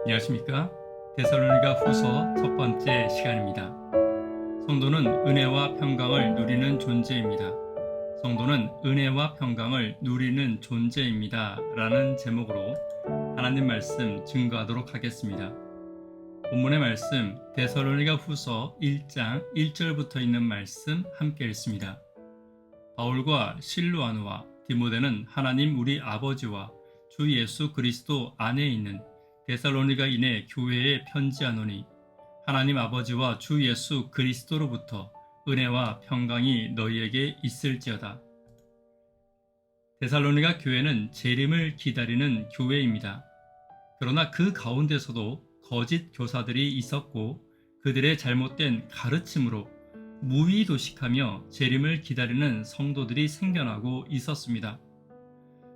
안녕하십니까? 데살로니가 후서 첫 번째 시간입니다. 성도는 은혜와 평강을 누리는 존재입니다. 성도는 은혜와 평강을 누리는 존재입니다. 라는 제목으로 하나님 말씀 증거하도록 하겠습니다. 본문의 말씀 데살로니가 후서 1장 1절부터 있는 말씀 함께 읽습니다. 바울과 실로아누와 디모데는 하나님 우리 아버지와 주 예수 그리스도 안에 있는 데살로니가인의 교회에 편지하노니 하나님 아버지와 주 예수 그리스도로부터 은혜와 평강이 너희에게 있을지어다. 데살로니가 교회는 재림을 기다리는 교회입니다. 그러나 그 가운데서도 거짓 교사들이 있었고 그들의 잘못된 가르침으로 무의도식하며 재림을 기다리는 성도들이 생겨나고 있었습니다.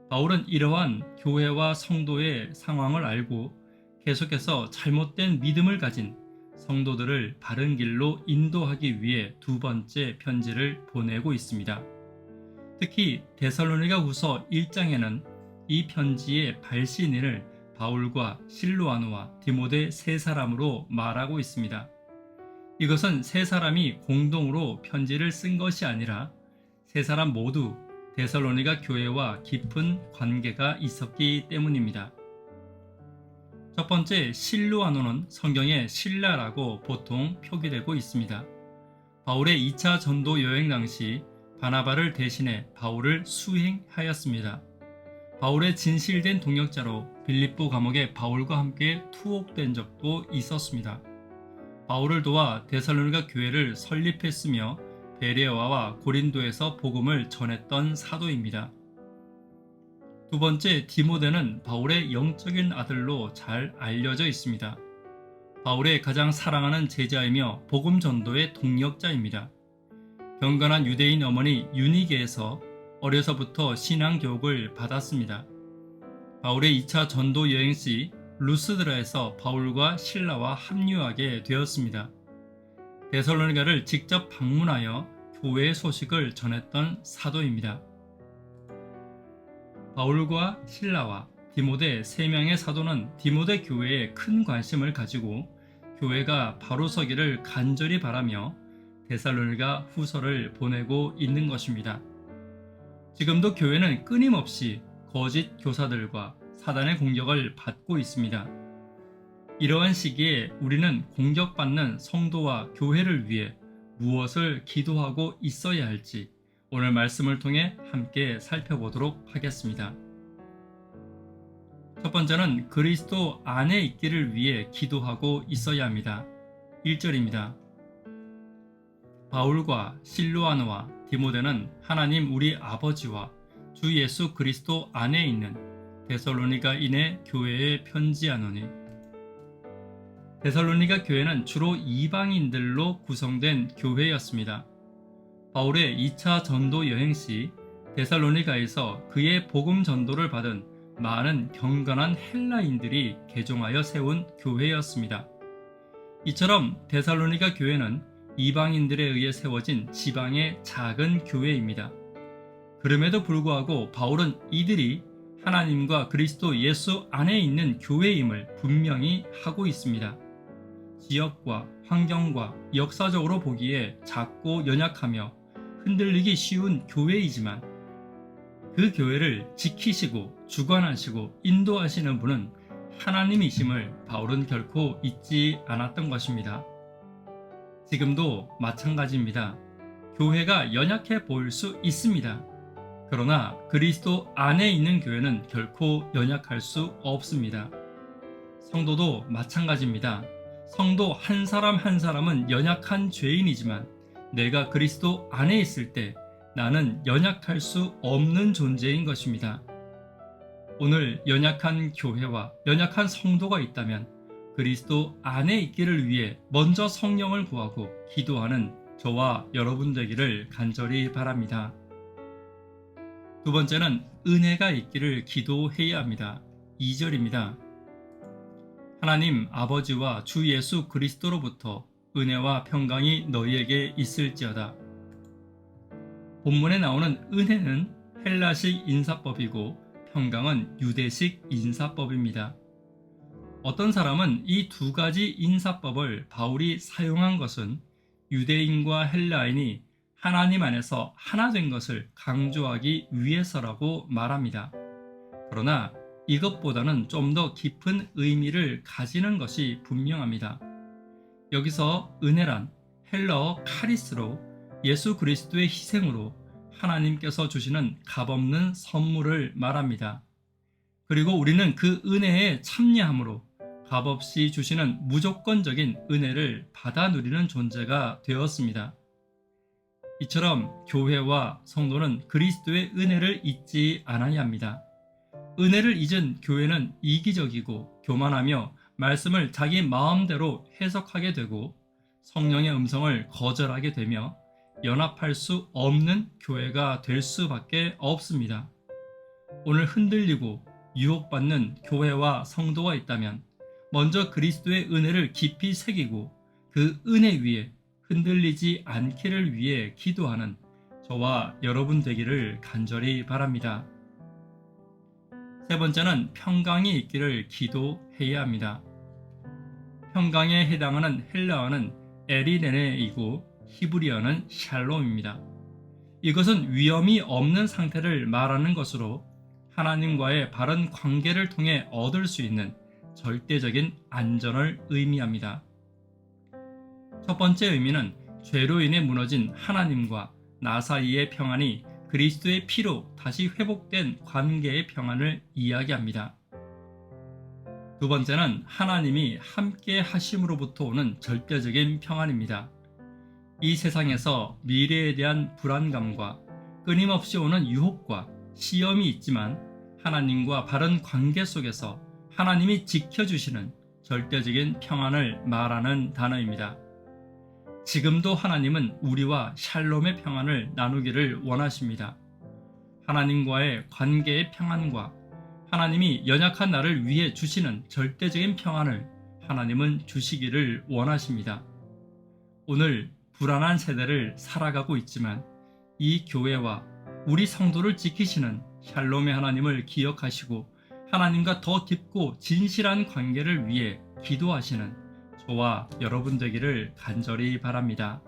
바울은 이러한 교회와 성도의 상황을 알고 계속해서 잘못된 믿음을 가진 성도들을 바른 길로 인도하기 위해 두 번째 편지를 보내고 있습니다. 특히 데살로니가 후서 1장에는 이 편지의 발신인을 바울과 실로아누와 디모데 세 사람으로 말하고 있습니다. 이것은 세 사람이 공동으로 편지를 쓴 것이 아니라 세 사람 모두 데살로니가 교회와 깊은 관계가 있었기 때문입니다. 첫 번째 실로아노는 성경에 신라라고 보통 표기되고 있습니다. 바울의 2차 전도 여행 당시 바나바를 대신해 바울을 수행하였습니다. 바울의 진실된 동역자로 빌립보 감옥에 바울과 함께 투옥된 적도 있었습니다. 바울을 도와 데살로니가 교회를 설립했으며 베레아와 고린도에서 복음을 전했던 사도입니다. 두 번째 디모데는 바울의 영적인 아들로 잘 알려져 있습니다. 바울의 가장 사랑하는 제자이며 복음 전도의 동력자입니다. 경건한 유대인 어머니 유니게에서 어려서부터 신앙 교육을 받았습니다. 바울의 2차 전도 여행 시 루스드라에서 바울과 실라와 합류하게 되었습니다. 데살로니가를 직접 방문하여 교회의 소식을 전했던 사도입니다. 바울과 실라와 디모데 3명의 사도는 디모데 교회에 큰 관심을 가지고 교회가 바로 서기를 간절히 바라며 데살로니가 후서를 보내고 있는 것입니다. 지금도 교회는 끊임없이 거짓 교사들과 사단의 공격을 받고 있습니다. 이러한 시기에 우리는 공격받는 성도와 교회를 위해 무엇을 기도하고 있어야 할지 오늘 말씀을 통해 함께 살펴보도록 하겠습니다. 첫 번째는 그리스도 안에 있기를 위해 기도하고 있어야 합니다. 1절입니다. 바울과 실로아누와 디모데는 하나님 우리 아버지와 주 예수 그리스도 안에 있는 데살로니가인의 교회에 편지하노니 데살로니가 교회는 주로 이방인들로 구성된 교회였습니다. 바울의 2차 전도 여행 시 데살로니가에서 그의 복음 전도를 받은 많은 경건한 헬라인들이 개종하여 세운 교회였습니다. 이처럼 데살로니가 교회는 이방인들에 의해 세워진 지방의 작은 교회입니다. 그럼에도 불구하고 바울은 이들이 하나님과 그리스도 예수 안에 있는 교회임을 분명히 하고 있습니다. 지역과 환경과 역사적으로 보기에 작고 연약하며 흔들리기 쉬운 교회이지만 그 교회를 지키시고 주관하시고 인도하시는 분은 하나님이심을 바울은 결코 잊지 않았던 것입니다. 지금도 마찬가지입니다. 교회가 연약해 보일 수 있습니다. 그러나 그리스도 안에 있는 교회는 결코 연약할 수 없습니다. 성도도 마찬가지입니다. 성도 한 사람 한 사람은 연약한 죄인이지만 내가 그리스도 안에 있을 때 나는 연약할 수 없는 존재인 것입니다. 오늘 연약한 교회와 연약한 성도가 있다면 그리스도 안에 있기를 위해 먼저 성령을 구하고 기도하는 저와 여러분 되기를 간절히 바랍니다. 두 번째는 은혜가 있기를 기도해야 합니다. 2절입니다. 하나님 아버지와 주 예수 그리스도로부터 은혜와 평강이 너희에게 있을지어다. 본문에 나오는 은혜는 헬라식 인사법이고 평강은 유대식 인사법입니다. 어떤 사람은 이 두 가지 인사법을 바울이 사용한 것은 유대인과 헬라인이 하나님 안에서 하나 된 것을 강조하기 위해서라고 말합니다. 그러나 이것보다는 좀 더 깊은 의미를 가지는 것이 분명합니다. 여기서 은혜란 헬라어 카리스로 예수 그리스도의 희생으로 하나님께서 주시는 값없는 선물을 말합니다. 그리고 우리는 그 은혜에 참여함으로 값없이 주시는 무조건적인 은혜를 받아 누리는 존재가 되었습니다. 이처럼 교회와 성도는 그리스도의 은혜를 잊지 않아야 합니다. 은혜를 잊은 교회는 이기적이고 교만하며 말씀을 자기 마음대로 해석하게 되고 성령의 음성을 거절하게 되며 연합할 수 없는 교회가 될 수밖에 없습니다. 오늘 흔들리고 유혹받는 교회와 성도가 있다면 먼저 그리스도의 은혜를 깊이 새기고 그 은혜 위에 흔들리지 않기를 위해 기도하는 저와 여러분 되기를 간절히 바랍니다. 세 번째는 평강이 있기를 기도해야 합니다. 평강에 해당하는 헬라어는 에리네네이고 히브리어는 샬롬입니다. 이것은 위험이 없는 상태를 말하는 것으로 하나님과의 바른 관계를 통해 얻을 수 있는 절대적인 안전을 의미합니다. 첫 번째 의미는 죄로 인해 무너진 하나님과 나 사이의 평안이 그리스도의 피로 다시 회복된 관계의 평안을 이야기합니다. 두 번째는 하나님이 함께 하심으로부터 오는 절대적인 평안입니다. 이 세상에서 미래에 대한 불안감과 끊임없이 오는 유혹과 시험이 있지만 하나님과 바른 관계 속에서 하나님이 지켜주시는 절대적인 평안을 말하는 단어입니다. 지금도 하나님은 우리와 샬롬의 평안을 나누기를 원하십니다. 하나님과의 관계의 평안과 하나님이 연약한 나를 위해 주시는 절대적인 평안을 하나님은 주시기를 원하십니다. 오늘 불안한 세대를 살아가고 있지만 이 교회와 우리 성도를 지키시는 샬롬의 하나님을 기억하시고 하나님과 더 깊고 진실한 관계를 위해 기도하시는 저와 여러분 되기를 간절히 바랍니다.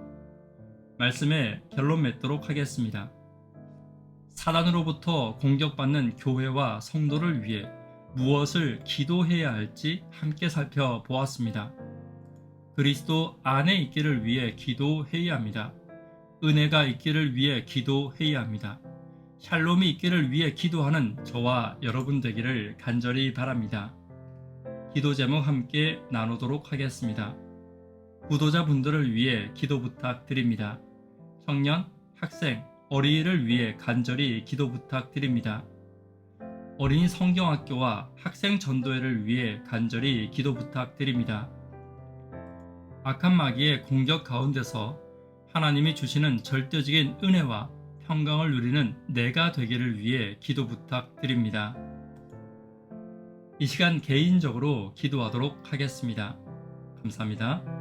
말씀에 결론 맺도록 하겠습니다. 사단으로부터 공격받는 교회와 성도를 위해 무엇을 기도해야 할지 함께 살펴보았습니다. 그리스도 안에 있기를 위해 기도해야 합니다. 은혜가 있기를 위해 기도해야 합니다. 샬롬이 있기를 위해 기도하는 저와 여러분 되기를 간절히 바랍니다. 기도 제목 함께 나누도록 하겠습니다. 구도자분들을 위해 기도 부탁드립니다. 청년, 학생, 어린이를 위해 간절히 기도 부탁드립니다. 어린이 성경학교와 학생 전도회를 위해 간절히 기도 부탁드립니다. 악한 마귀의 공격 가운데서 하나님이 주시는 절대적인 은혜와 평강을 누리는 내가 되기를 위해 기도 부탁드립니다. 이 시간 개인적으로 기도하도록 하겠습니다. 감사합니다.